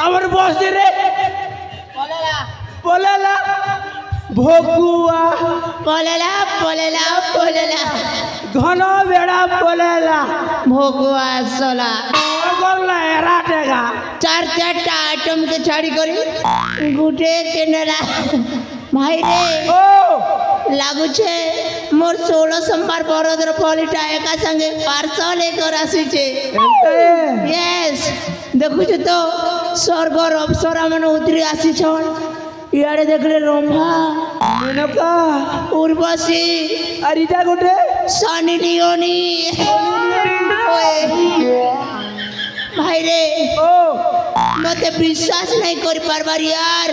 আমার বস রে পলেলা ভগুয়া পলেলা পলেলা পলেলা ঘন বেড়া পলেলা ভগুয়া সলা গল্লা এরা টেগা চার চারটা আইটম কে ছাড়ি করি গুটে কেনেলা ভাই রে ও লাগুছে মোর 16 সোমবার বরদর পলিটা একা সঙ্গে পার্সল একর আসিছে এতে ইয়েস দেখুছ তো স্বর্গর অপসরা মানে উতরি আসিছন ইয়ারে দেখলে রম্ভা মেনকা উর্বশী আর ইটা গোটে সনি লিওনি ওয়ে ভাই রে ও मते विश्वास नहीं कर पारबार यार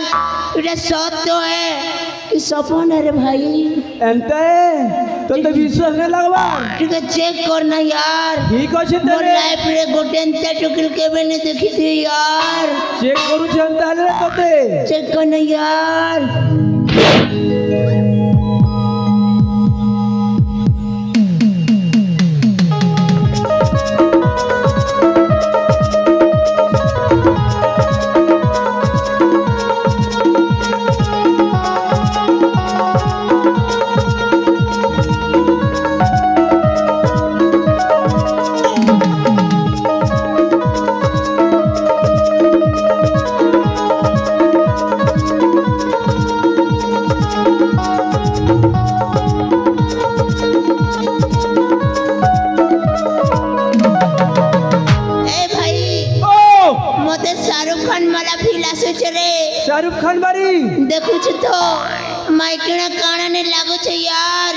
এটা সত্য है कि सपन है रे भाई এতে তো তো বিশ্বাস না লাগবা ठीक है चेक करना यार ঠিক আছে मोर তাহলে लाइफ रे गोटेंते टुकिल केबे नहीं देखी थी यार চেক করুছেন তাহলে তোতে चेक करना यार ए भाई ও मते शाहरुख खान वाला फील आसे रे শাহরুখ খান বাড়ি देखु छ तो माइकना काना ने लागो छ यार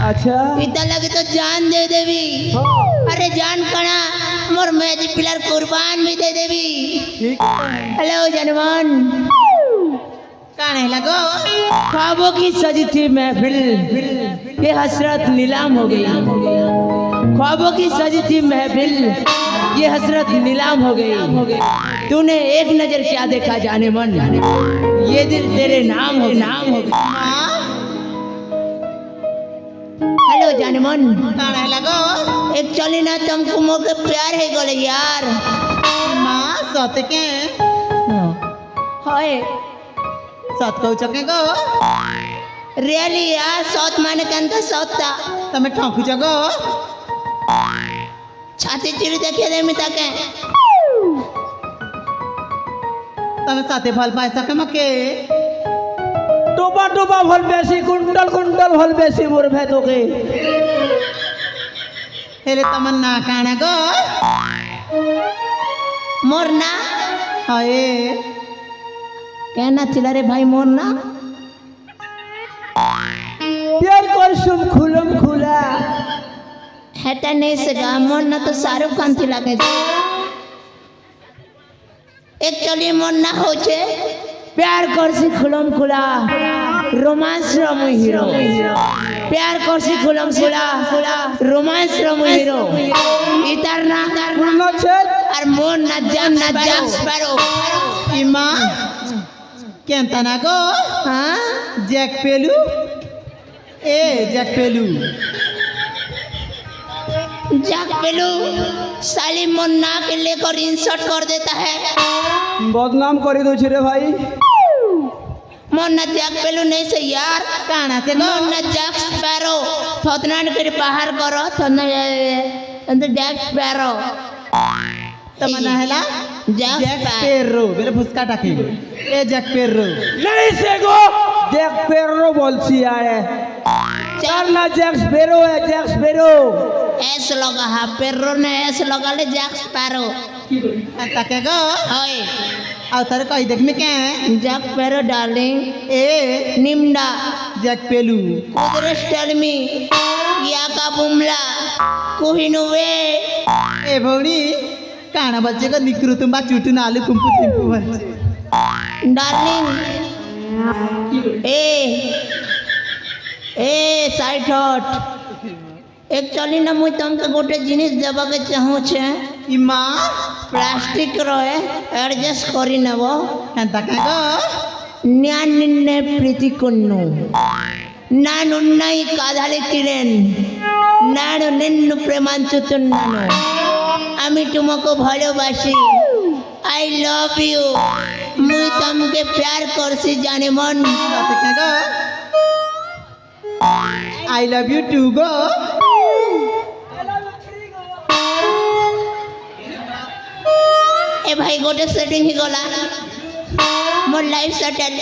আচ্ছা इतना लगे तो जान दे देवी अरे जान कणा मोर मैच प्लेयर कुर्बान भी दे देवी ঠিক हेलो जनमान काने लगो ख्वाबों की सजी थी महफिल ये हसरत नीलाम हो गई ख्वाबों की सजी थी महफिल ये हसरत नीलाम हो गई तूने एक नजर क्या देखा जाने मन ये दिल तेरे नाम हो गया हेलो जनमान काने लगो एक्चुअली ना तुमको मोके प्यार है गोले यार माँ सत के होए सत कहू चके गो रियली यार सौत माने कंता सौता तमे ठोकू गो छाती चिड़ी देखिए दे मिता के तमे साथे भल पाए सके मके टोपा टोपा भल बेसी कुंटल कुंटल भल बेसी मोर भेतोके हेले तमन्ना काने गो मोर ना हाय कहना चिल्ला रे भाई मोर ना प्यार कर सुम खुलम खुला हेटा नहीं सगा मोर ना तो शाहरुख खान थी लागे एक्चुअली मोर ना हो छे प्यार कर सी खुलम खुला रोमांस रम हीरो प्यार कर सी खुलम खुला रोमांस रम हीरो इतर ना ना छे और मोर ना जाम स्पैरो ई माँ केंता ना गो हाँ जैक पेलू ए जैक पेलू जाक पेलू साली मोर ना के लेकर इंसर्ट कर देता है बदनाम करी दो रे भाई मोर ना जाक पेलू नहीं से यार काना से गो मोर ना जाक स्पैरो थोतना के बाहर करो थोतना अंदर जाक स्पैरो तमन्ना हेला जाक जैक स्पैरो पेरो मेरे फुसका टाकी ए जैक पेरो नहीं से गो जैक पेरो बोलছি আরে चार ना जैक स्पैरो है जैक स्पैरो ऐस लगा हा पेरो ने ऐस लगा ले जाक स्पैरो ताके गो ओए आउ तारे कही देख में क्या है जाक स्पैरो डार्लिंग ए निम्डा जैक पेलू कुदरस टेल मी या का बुमला कोहिनुवे ए भौणी काना बच्चे को निकरू तुम बा चुटू नालू कुंपू चिंपू बच्चे डार्लिंग ए साइड हट एक्चुअली ना मुझे तुमके गोटे जिनिस देवा के चाहूँ छे ई माँ प्लास्टिक रहे एडजस्ट करी नेबो केंता का गो न्यान निन्ने प्रीति कुन्नु नानुन्नाई कादाले किरेन नानु निन्नु प्रेमांचुतुन्नानु আমি তোমাকে ভালোবাসি आई लव यू मुई तुमके प्यार करसी जाने मन তাতে কে গো আই লাভ ইউ টু গো ए भाई गोटे सेटिंग ही गला मोर लाइफ सेटल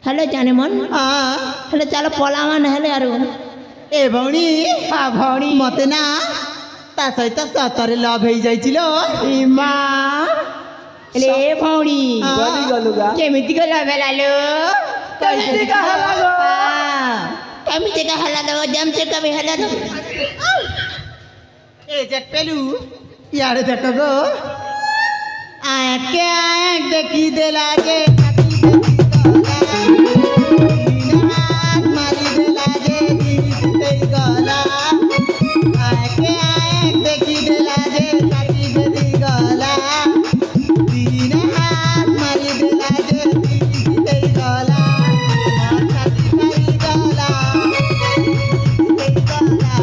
हेलो जाने मन হ্যাঁ हेलो चलो पलावा नहले यार এ ভৌণী ভৌণী মতে না তা সହିତ সତରେ লভ ହେଇଯାଇছিল ইমা এলে ভৌড়ি গলি গলুগা কেমিতি গলা বেলালো কেমিতি গলা গো? কেমিতি গলা দো জমতে কবি হলা দো এ জেট পেলু ইয়ারে দেখো গো আকে আক দেখি দেলা যে মারি দেলা যে দিতেই গলা আকে আক দেখি দেলা যে কাটি বেদি গলা দিন হাত মারি দেলা যে দিতেই গলা কাটি কাটি গলা দিতেই গলা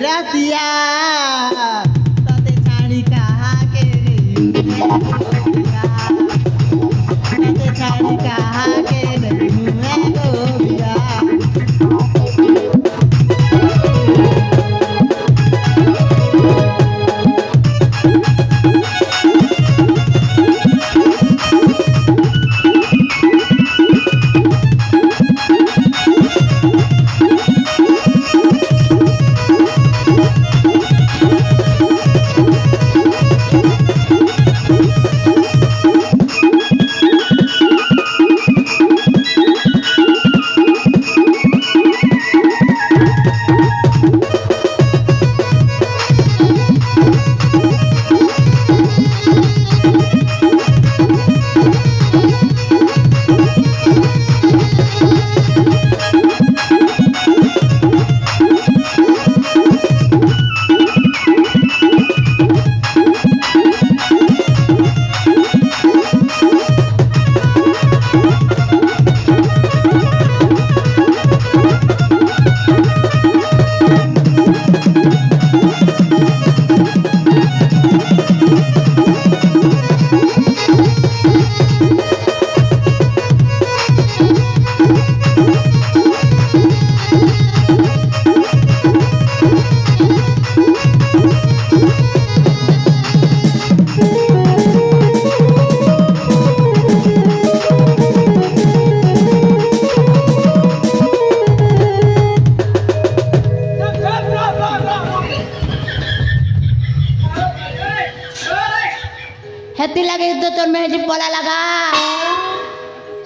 रसिया तते छाड़ी कहा के नहीं तते छाड़ी कहा के नहीं मुँह गोबिया हेती लगे तो तोर मेहजी पला लगा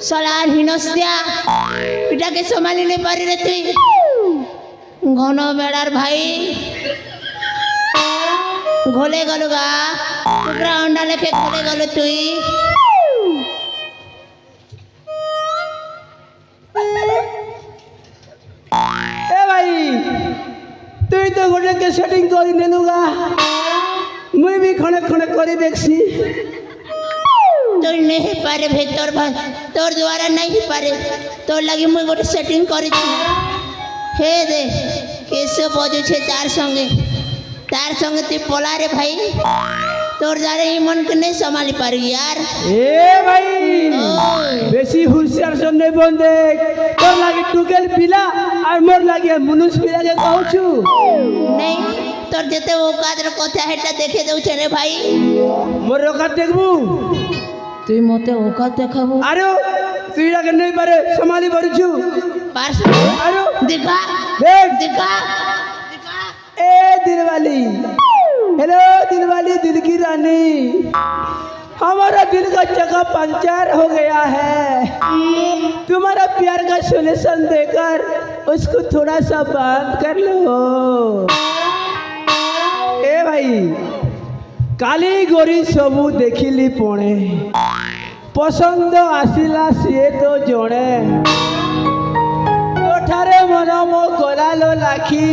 सलार हिनस्या पिटा के संभाली नहीं पारी रे तुई घन बेड़ार भाई घोले गलुगा टुकड़ा अंडा लेके घोले गलु तुई ए भाई তুই তো গোটেকে সেটিং করে নেলুগা মুই भी खणे खणे করে দেখছি तोर नहीं पारे भे तोर भाई तोर द्वारा नहीं पारे तोर लगी मुई गोटे सेटिंग करी हे दे कैसे बजू छे तार संगे तू पला रे भाई तोर द्वारा ही मन के नहीं संभाली पारू यार ए भाई बेसी हुशियार सन नहीं बन देख तोर लागे टुकेल पिला और मोर लागे मनुष्य पिला के कहू छु नहीं तोर जेते औकात रे कथा हेटा देखे दउ छे रे भाई मोर औकात देखबू তুই মতে औकात দেখাবো আরে তুই লাগে नहीं पारे संभाली पारू छु पास আরে दिखा देख दिखा ए दिलवाली हेलो दिलवाली दिल की रानी हमारा दिल का चक्का पंचर हो गया है तुम्हारा प्यार का सोल्यूशन देकर उसको थोड़ा सा बंद कर लो ए भाई काली गोरी सबू देखिली पणे पसंद आसिला सीए तो जणे तोठारे मन मो गलालो लाखी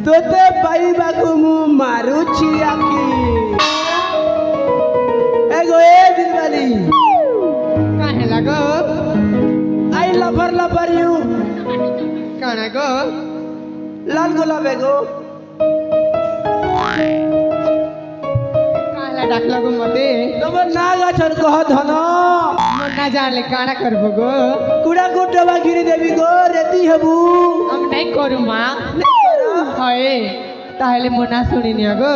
तोते पाइबाकू मु मारुछि आखी एगो ए दिलवाली काहे लागो आई लवर यू কানা গো লাল গোলাপে গো কালা ডাকলা গো মতে তোমার না গাছর কহ ধন মন না জানলে কানা করব গো কুড়া কুটবা গিরি দেবী গো রেতি হবু আমি নাই করু মা হয় তাহলে মনা শুনি নিয়া গো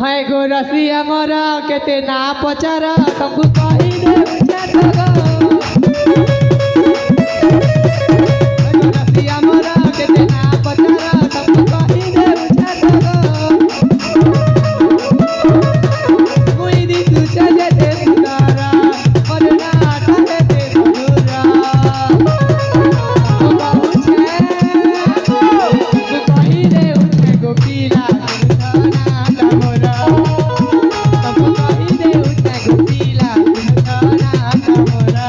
হয় গো রসিয়া মোরা কেতে না পচারা তমকু কহি দে বুঝাত গো হয় গো রসিয়া মোরা কেতে না পচারা তমকু কহি দে বুঝাত গো মুই দি তু চলে তে সুদারা और ना टाले ते मधुरा ओ बाबू छे तू कही दे उठे गोपीला सुधाना तमोरा तब कही दे उठे गोपीला सुधाना तमोरा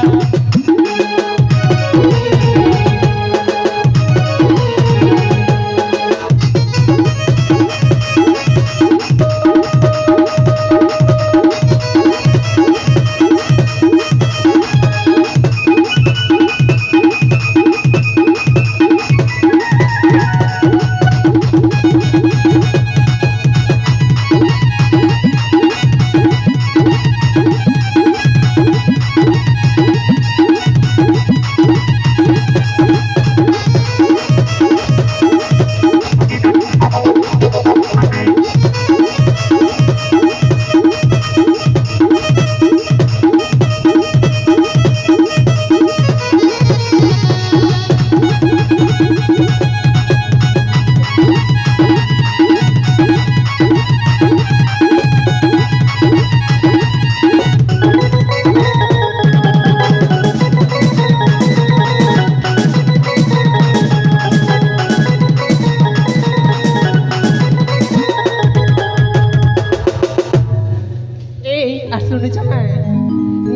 শুনেছ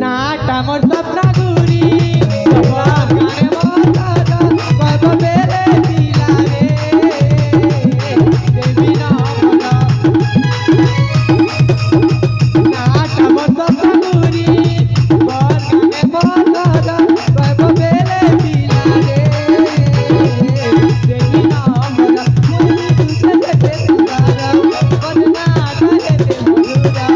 না টামর সপনা গুরি গানে মতারা কব বেলে দিলা রে দেবী না বলা না টামর সপনা গুরি গানে মতারা কব বেলে দিলা রে দেবী না বলা মুই তুঝে যেতে সুদারা বদনা ঢালে তে মধুরা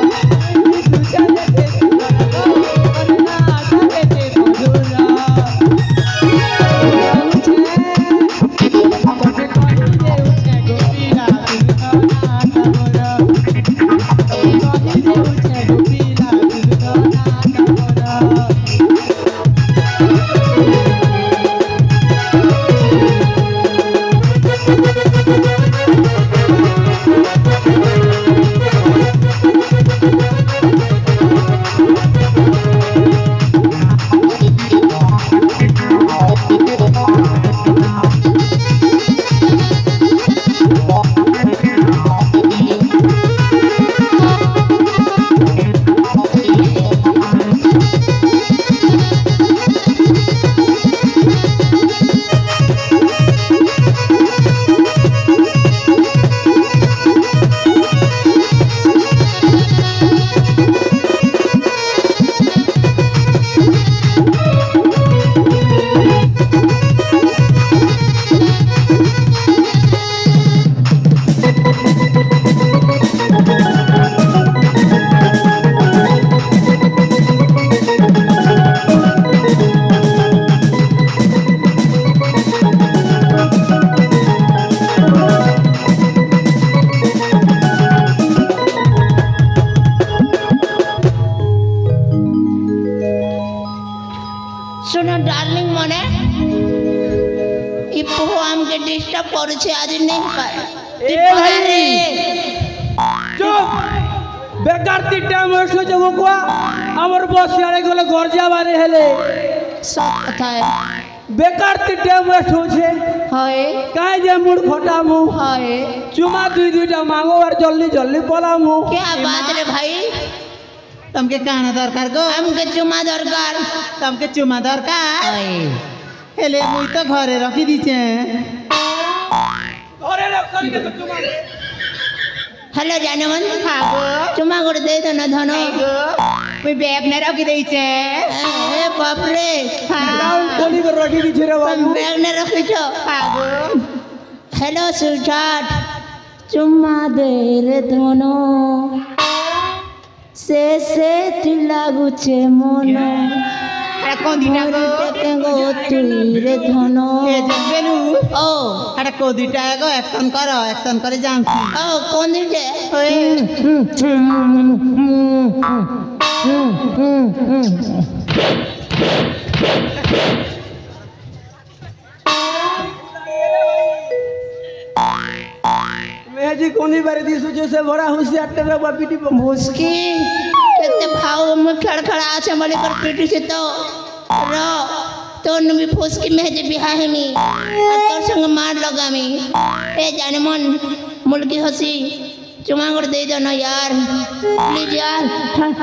सुनो डार्लिंग मने इप्पो हमके डिस्टर्ब करूछे आज नहीं पाए ए भाई চুপ বেকার তিনটা মশলা যাবো কোয়া আমার বস আরে গলে ঘর যাবারে হেলে सब कथा है বেকার তিনটা মশলা হচ্ছে हाय কাই যে মুড খটামু हाय চুমা দুইটা মাগো আর জলদি জলদি পলামু क्या बात रे भाई तमके काना दरकार गो हमके चुमा दरकार तमके चुमा दरकार हाय हेले मुई तो घरे रखी दीचे ঘরে রাখছন কে তো চুমা দে हेलो जानमन हाँ गो चुमा कर दे दो ना धनो गो মুই ব্যাগ না রাখি দেইছে এ বাপরে কোনি করে রাখি দিছে রে বাবু ব্যাগ না রাখিছ আগো হ্যালো সুইটার্ট চুম্মা দে রে ধনো সে লাগুছে মন এটা কোন দিন আগো গো তুই রে ধনো এ বেলু ও এটা কোদিটা আগো অ্যাকশন করে জানছি ও কোন দিকে মেজি কোনি বারে দিছু যে সে বড় হুঁশিয়ার রে বাপিটি মুস্কি কেতে ভাও মে খড়খড়া আছে মলে कर पेटी से तो रो तो नमी फुसकी में जे बिहा है मी तोर संग मार लगामी ए जाने मन मुल्की हसी चुमा कर दे दो ना यार प्लीज यार